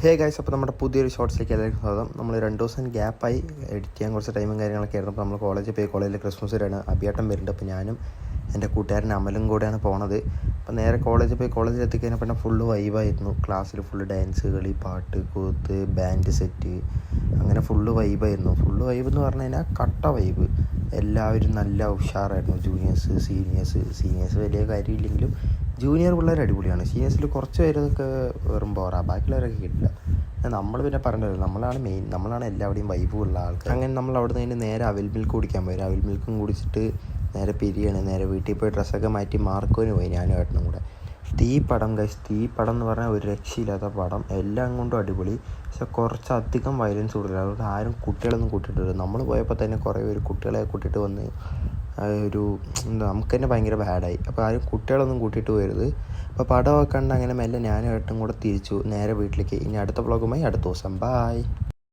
Hey guys, അപ്പോൾ നമ്മുടെ പുതിയൊരു ഷോർട്സിലേക്ക് എല്ലാവർക്കും സ്വാഗതം. നമ്മൾ 2 ദിവസം ഗ്യാപ്പായി എഡിറ്റ് ചെയ്യാൻ കുറച്ച് ടൈമും കാര്യങ്ങളൊക്കെ ആയിരുന്നു. അപ്പോൾ നമ്മൾ കോളേജിൽ ക്രിസ്മസ് വരെയാണ്. അഭിയാട്ടം വരുന്നുണ്ട്. അപ്പോൾ ഞാനും എൻ്റെ കൂട്ടുകാരൻ അമലും കൂടെയാണ് പോണത്. അപ്പോൾ നേരെ കോളേജിൽ എത്തിക്കഴിഞ്ഞാൽ പിന്നെ ഫുള്ള് വൈബായിരുന്നു. ക്ലാസ്സിൽ ഫുള്ള് ഡാൻസ് കളി, പാട്ട് കൂത്ത്, ബാൻഡ് സെറ്റ്, അങ്ങനെ ഫുള്ള് വൈബായിരുന്നു. ഫുള്ള് വൈബ് എന്ന് പറഞ്ഞു കഴിഞ്ഞാൽ കട്ട വൈബ്. എല്ലാവരും നല്ല ഉഷാറായിരുന്നു. ജൂനിയേഴ്സ്, സീനിയേഴ്സ് വലിയ കാര്യമില്ലെങ്കിലും ജൂനിയർ പിള്ളേർ അടിപൊളിയാണ്. സീനിയേഴ്സിൽ കുറച്ച് പേരൊക്കെ വെറും ബോറാണ്, ബാക്കിയുള്ളവരൊക്കെ കിട്ടില്ല. നമ്മൾ പിന്നെ പറഞ്ഞല്ലോ, നമ്മളാണ് എല്ലാവിടെയും വൈബുള്ള ആൾക്കാർ. അങ്ങനെ നമ്മൾ അവിടെ നിന്ന് നേരെ അവിൽ മിൽക്ക് കുടിക്കാൻ പോയി. അവിൽ മിൽക്കും കുടിച്ചിട്ട് നേരെ പിരിയാണ്. നേരെ വീട്ടിൽ പോയി ഡ്രസ്സൊക്കെ മാറ്റി മാർക്കോന് പോയി, ഞാനും ഏട്ടനും കൂടെ. തീ പടം എന്ന് പറഞ്ഞാൽ ഒരു രക്ഷയില്ലാത്ത പടം, എല്ലാം കൊണ്ടും അടിപൊളി. പക്ഷെ കുറച്ചധികം വയലൻസ് കൂടുതലാണ്. അതുകൊണ്ട് ആരും കുട്ടികളൊന്നും കൂട്ടിയിട്ടില്ല. നമ്മൾ പോയപ്പോൾ തന്നെ കുറേ പേര് കുട്ടികളെ കൂട്ടിയിട്ട് വന്ന് നമുക്ക് തന്നെ ഭയങ്കര ബാഡായി. അപ്പോൾ ആരും കുട്ടികളൊന്നും കൂട്ടിയിട്ട് പോരുത്. അപ്പോൾ പടമൊക്കെ കണ്ട് അങ്ങനെ മെല്ലെ ഞാനും ഏട്ടനും കൂടെ തിരിച്ചു നേരെ വീട്ടിലേക്ക്. ഇനി അടുത്ത വ്ളോഗുമായി അടുത്ത ദിവസം. ബായ്.